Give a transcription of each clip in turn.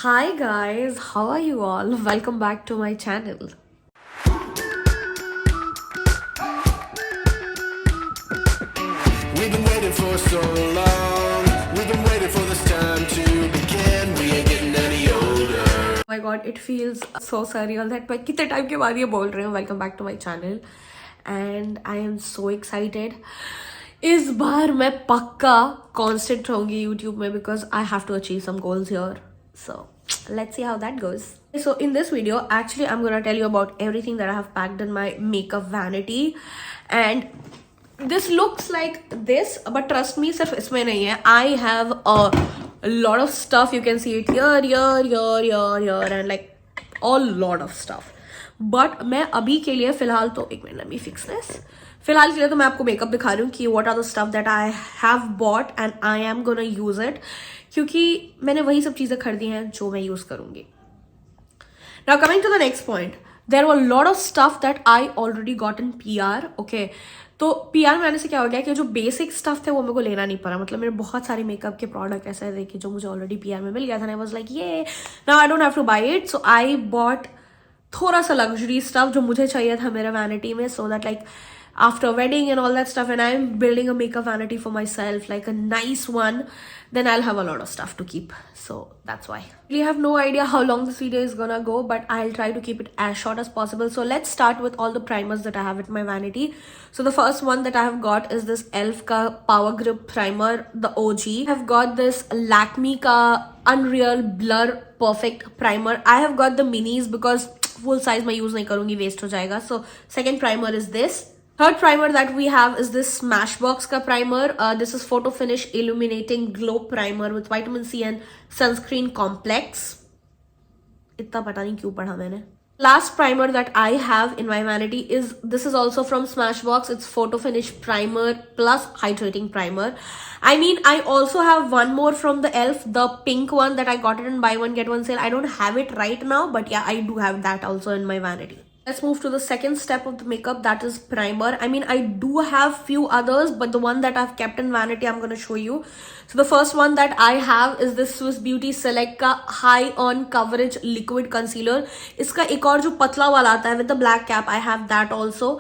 Hi guys, how are you all? Welcome back to my channel. We've been waiting for so long. We've been waiting for this time to begin. We ain't getting any older. Oh my god, it feels so surreal that मैं कितने time के बाद ये बोल रही हूँ. Welcome back to my channel and I am so excited. इस बार मैं पक्का constant रहूँगी YouTube में because I have to achieve some goals here. So let's see how that goes. So in this video, actually I'm gonna tell you about everything that I have packed in my makeup vanity and this looks like this, but trust me, सिर्फ इसमें नहीं है. I have a lot of stuff. You can see it here, and like a lot of stuff. But मैं अभी के लिए फिलहाल तो एक minute, let me fix this. फिलहाल के लिए तो मैं आपको मेकअप दिखा रही हूँ कि what are the stuff that I have bought and I am gonna use it, क्योंकि मैंने वही सब चीज़ें खरीदी हैं जो मैं यूज़ करूँगी. Now coming to the next point, there were a lot of stuff that I already got in PR. Okay, तो PR में आने से क्या हो गया कि जो बेसिक स्टफ थे वो मेरे को लेना नहीं पड़ा. मतलब मेरे बहुत सारे मेकअप के प्रोडक्ट ऐसे देखे जो मुझे ऑलरेडी PR में मिल गया था. आई वाज लाइक ये now I don't have to buy it. So I bought थोड़ा सा लग्जरी स्टफ जो मुझे चाहिए था मेरे वैनिटी में, so that like after wedding and all that stuff, and I'm building a makeup vanity for myself, like a nice one, then I'll have a lot of stuff to keep. So that's why. We have no idea how long this video is gonna go, but I'll try to keep it as short as possible. So let's start with all the primers that I have in my vanity. So the first one that I have got is this ELF ka Power Grip Primer, the OG. I've got this Lakme ka Unreal Blur Perfect Primer. I have got the minis because full size मैं use नहीं करूँगी, waste हो जाएगा. So second primer is this. Third primer that we have is this Smashbox ka primer. This is Photo Finish Illuminating Glow Primer with Vitamin C and Sunscreen Complex. इतना पता नहीं क्यों पढ़ा मैंने. Last primer that I have in my vanity is, this is also from Smashbox. It's Photo Finish Primer plus Hydrating Primer. I mean, I also have one more from the ELF, the pink one that I got it in buy one get one sale. I don't have it right now, but yeah, I do have that also in my vanity. Let's move to the second step of the makeup, that is primer. I mean, I do have few others, but the one that I've kept in vanity, I'm going to show you. So the first one that I have is this Swiss Beauty Select का High On Coverage Liquid Concealer. इसका एक और जो पतला वाला आता है with the black cap, I have that also.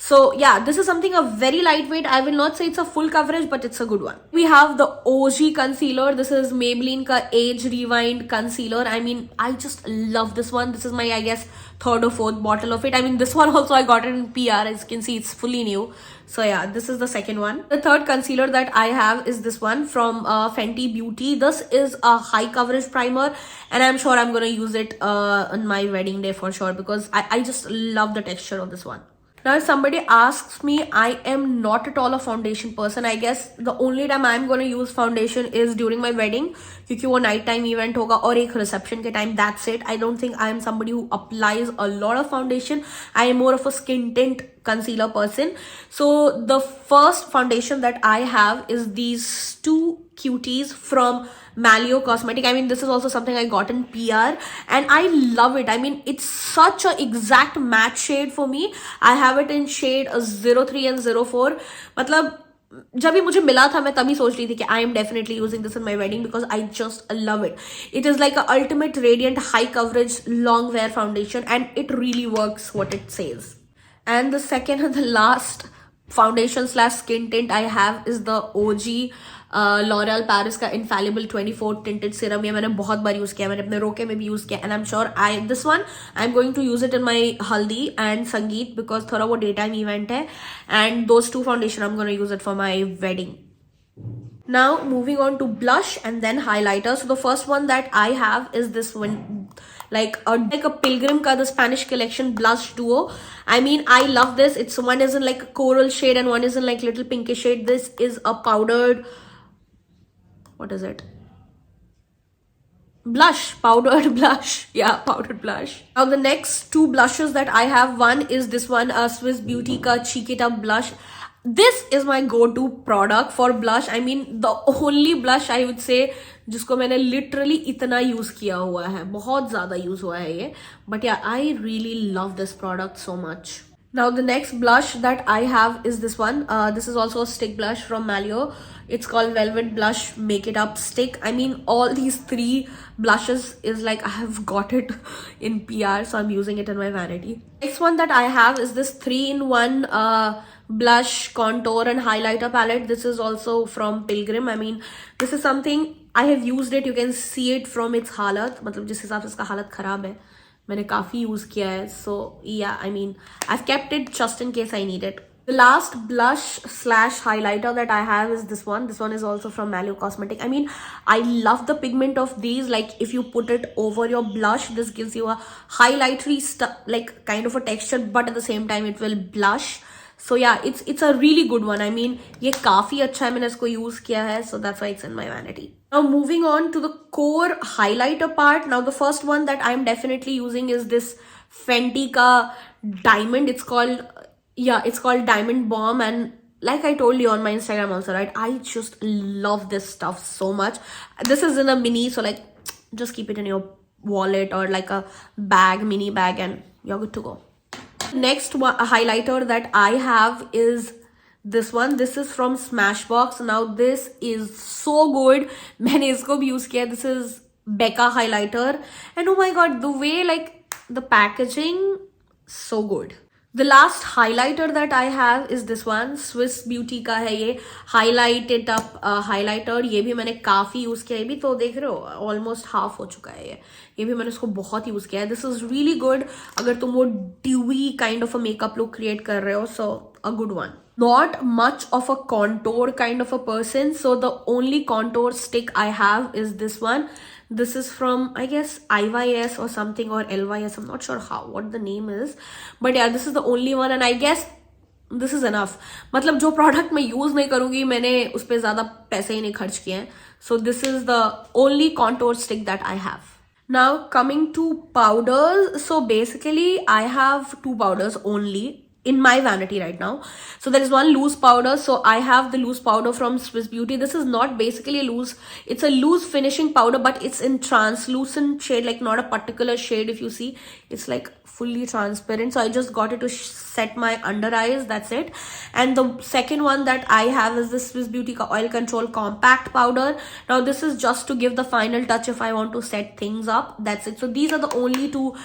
So yeah, this is something a very lightweight. I will not say it's a full coverage, but it's a good one. We have the OG concealer. This is Maybelline ka Age Rewind concealer. I mean, I just love this one. This is my, I guess, third or fourth bottle of it. I mean, this one also I got it in PR. As you can see, it's fully new. So yeah, this is the second one. The third concealer that I have is this one from Fenty Beauty. This is a high coverage primer, and I'm sure I'm gonna use it on my wedding day for sure, because I just love the texture of this one. Now, if somebody asks me, I am not at all a foundation person. I guess the only time I'm going to use foundation is during my wedding, क्योंकि वो night time event होगा और एक reception के time. That's it. I don't think I am somebody who applies a lot of foundation. I am more of a skin tint concealer person. So the first foundation that I have is these two cuties from Malio Cosmetic. I mean, this is also something I got in PR and I love it. I mean, it's such a exact match shade for me. I have it in shade 03 and 04. मतलब जब भी मुझे मिला था मैं तभी सोच रही थी कि I am definitely using this in my wedding because I just love it. It is like a ultimate radiant high coverage long wear foundation and it really works what it says. And the second and the last foundation slash skin tint I have is the OG L'Oreal Paris का Infallible 24 tinted serum. ये मैंने बहुत बार use किया, मैंने अपने रोके में भी यूज किया, and I'm sure this one I'm going to use it in my haldi and sangeet because थोड़ा वो daytime event है, and those two foundation I'm going to use it for my wedding. Now moving on to blush and then highlighter. So the first one that I have is this one, like a Pilgrim ka the Spanish collection blush duo. I mean, I love this. It's one is in like a coral shade and one is in like little pinkish shade. This is a powdered, what is it? Blush, powdered blush. Yeah, powdered blush. Now the next two blushes that I have, one is this one, Swiss Beauty ka Cheek It Up blush. This is my go-to product for blush. I mean, the only blush I would say जिसको मैंने literally इतना use किया हुआ है, बहुत ज्यादा use हुआ है ये. But yeah, I really love this product so much. Now the next blush that I have is this one. This is also a stick blush from Malio. It's called Velvet Blush Make It Up Stick. I mean, all these three blushes is like I have got it in PR, so I'm using it in my vanity. Next one that I have is this 3-in-1 blush, contour and highlighter palette. This is also from Pilgrim. I mean, this is something I have used it. You can see it from its halat. मतलब जिस हिसाब से इसका हालत खराब है, मैंने काफी यूज किया है. So yeah, I mean, I've kept it just in case I need it. The last blush slash highlighter that I have is this one. This one is also from Malio Cosmetic. I mean, I love the pigment of these. Like if you put it over your blush, this gives you a highlightery like kind of a texture, but at the same time it will blush. So yeah, it's a really good one. I mean, ये काफी अच्छा है, मैंने इसको use किया है, so that's why it's in my vanity. Now moving on to the core highlighter part. Now the first one that I'm definitely using is this Fenty ka Diamond. It's called Diamond Bomb, and like I told you on my Instagram also, right? I just love this stuff so much. This is in a mini, so like just keep it in your wallet or like a bag, mini bag, and you're good to go. Next one, highlighter that I have is this one. This is from Smashbox. Now this is so good. मैंने इसको भी use किया. This is Becca highlighter, and oh my god, the way like the packaging, so good. The last highlighter that I have is this one. Swiss Beauty का है ये Highlight It Up highlighter. ये भी मैंने काफ़ी use किया है. भी तो देख रहे हो almost half हो चुका है ये भी मैंने इसको बहुत यूज़ किया है. This is really good अगर तुम वो dewy kind of a makeup look create कर रहे हो. So a good one. Not much of a contour kind of a person, so the only contour stick I have is this one. This is from, I guess, IYS or something, or LYS. I'm not sure what the name is, but yeah, this is the only one, and I guess this is enough. मतलब जो product मैं use नहीं करूँगी, मैंने उस पे ज़्यादा पैसे ही नहीं खर्च किए हैं. So this is the only contour stick that I have. Now coming to powders, so basically I have 2 powders only in my vanity right now. So there is one loose powder. So I have the loose powder from Swiss Beauty. This is not basically a loose, it's a loose finishing powder, but it's in translucent shade, like not a particular shade. If you see, it's like fully transparent. So I just got it to set my under eyes, that's it. And the second one that I have is the Swiss Beauty Oil Control Compact Powder. Now this is just to give the final touch if I want to set things up, that's it. So these are the only 2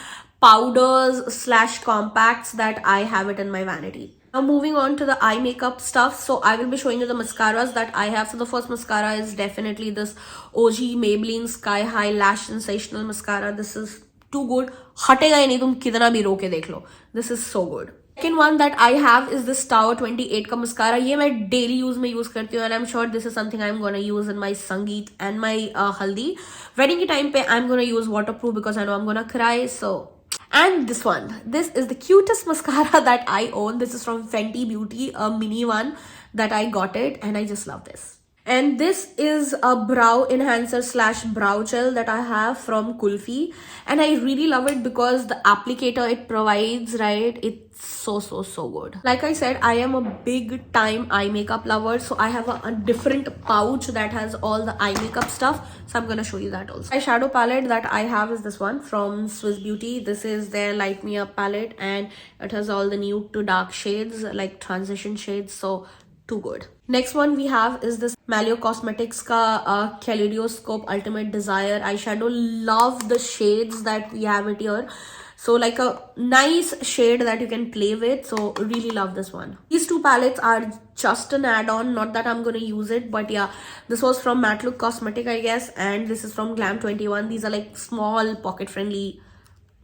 powders slash compacts that I have it in my vanity. Now moving on to the eye makeup stuff. So I will be showing you the mascaras that I have. So the first mascara is definitely this OG Maybelline Sky High Lash Sensational Mascara. This is too good. हटेगा ही नहीं, तुम कितना भी रो के देख लो. This is so good. Second one that I have is this Tower 28 का mascara. ये मैं daily use में use करती हूँ, and I'm sure this is something I'm gonna use in my Sangeet and my Haldi. Wedding के time पे I'm gonna use waterproof because I know I'm gonna cry. So. And this one, this is the cutest mascara that I own. This is from Fenty Beauty, a mini one that I got it, and I just love this. And this is a brow enhancer slash brow gel that I have from Kulfi, and I really love it because the applicator it provides, right, it's so good. Like I said, I am a big time eye makeup lover, so I have a different pouch that has all the eye makeup stuff, so I'm gonna show you that also. My shadow palette that I have is this one from Swiss Beauty. This is their Light Me Up palette, and it has all the nude to dark shades, like transition shades, so too good. Next one we have is this Malio Cosmetics ka Kaleidoscope Ultimate Desire eyeshadow. Love the shades that we have it here. So like a nice shade that you can play with. So really love this one. These 2 palettes are just an add-on, not that I'm gonna use it, but yeah, this was from Matte Look Cosmetic, I guess, and this is from Glam 21. These are like small pocket friendly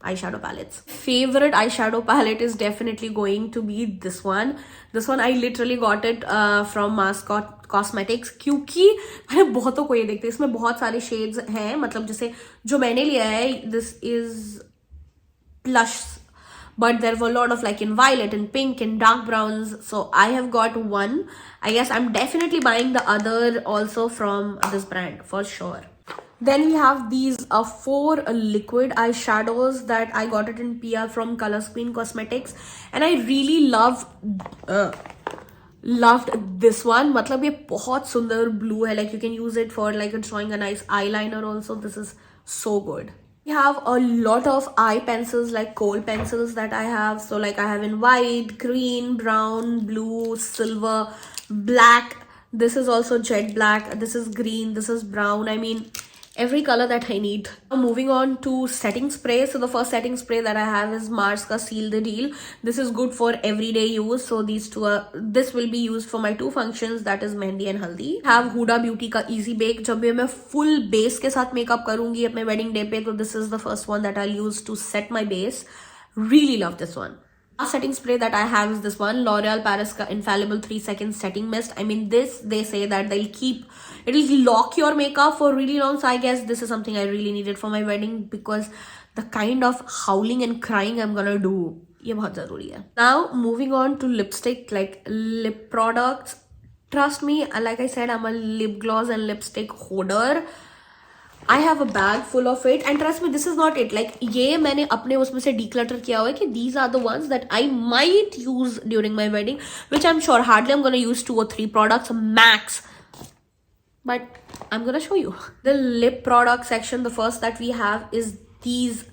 eyeshadow palettes. Favorite eyeshadow palette is definitely going to be this one. This one I literally got it from Mascot Cosmetics क्योंकि मैंने बहुतों को ये देखते हैं, इसमें बहुत सारे shades हैं. मतलब जैसे जो मैंने लिया है, this is blush, but there were a lot of like in violet and pink and dark browns, so I have got one. I guess I'm definitely buying the other also from this brand for sure. Then we have these 4 liquid eyeshadows that I got it in PR from Color Screen Cosmetics, and I really loved this one. मतलब ये बहुत सुंदर blue है, like you can use it for like drawing a nice eyeliner also. This is so good. I have a lot of eye pencils, like kohl pencils that I have. So like I have in white, green, brown, blue, silver, black. This is also jet black. This is green. This is brown. I mean, every color that I need. Now moving on to setting spray. So the first setting spray that I have is Mars ka Seal the Deal. This is good for everyday use. So these two are, this will be used for my two functions, that is Mehndi and Haldi. I have Huda Beauty ka Easy Bake. जब भी मैं full base के साथ makeup करूँगी अपने wedding day पे, तो this is the first one that I'll use to set my base. Really love this one. Last setting spray that I have is this one, L'Oreal Paris ka Infallible 3-second setting mist. I mean, this, they say that it'll lock your makeup for really long. So I guess this is something I really needed for my wedding, because the kind of howling and crying I'm gonna do, ये बहुत ज़रूरी है. Now moving on to lipstick, like lip products. Trust me, like I said, I'm a lip gloss and lipstick hoarder. I have a bag full of it, and trust me, this is not it. Like ये मैंने अपने उसमें से declutter किया हुआ है कि these are the ones that I might use during my wedding, which I'm sure hardly I'm gonna use 2 or 3 products max. But I'm gonna show you. The lip product section, the first that we have is these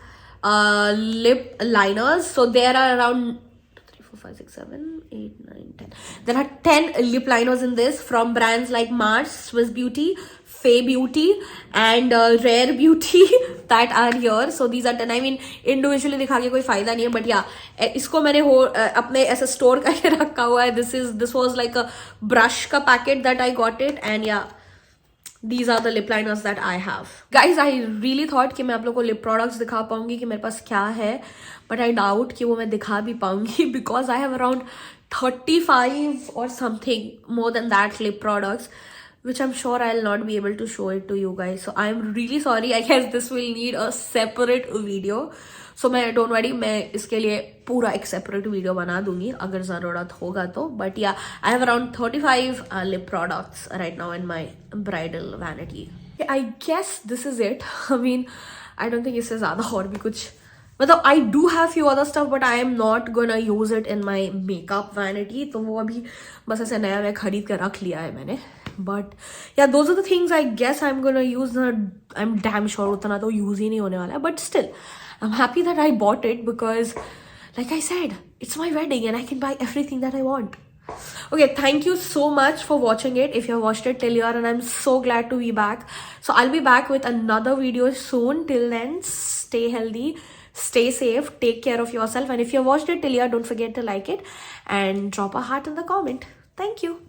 lip liners. So there are around 3, 4, 5, 6, 7, 8, 9, 10. There are 10 lip liners in this from brands like Mars, Swiss Beauty, Fay Beauty, and Rare Beauty that are here. So these are 10. I mean, individually दिखा के कोई फायदा नहीं है, but yeah, इसको मैंने अपने ऐसे store करके रखा हुआ है. This was like a brush का packet that I got it, and yeah, these are the lip liners that I have. Guys, I really thought कि मैं आप लोगों को lip products दिखा पाऊंगी कि मेरे पास क्या है, but I doubt कि वो मैं दिखा भी पाऊंगी, because I have around 35 or something more than that lip products, which I'm sure I'll not be able to show it to you guys. So I'm really sorry. I guess this will need a separate video. So don't worry, मैं इसके लिए पूरा एक separate video बना दूंगी अगर ज़रूरत होगा तो. But yeah, I have around 35 lip products right now in my bridal vanity. I guess this is it. I mean, I don't think इससे ज़्यादा और भी कुछ, मतलब I do have few other stuff, but I am not gonna use it in my makeup vanity. तो वो अभी बस ऐसे नया मैं खरीद कर रख लिया है मैंने. But yeah, those are the things I guess I'm gonna use. I'm damn sure उतना तो use ही नहीं होने वाला है. But still, I'm happy that I bought it, because like I said, it's my wedding and I can buy everything that I want. Okay, thank you so much for watching it, if you have watched it till here, and I'm so glad to be back. So I'll be back with another video soon. Till then, stay healthy, stay safe, take care of yourself, and if you have watched it till here, don't forget to like it and drop a heart in the comment. Thank you.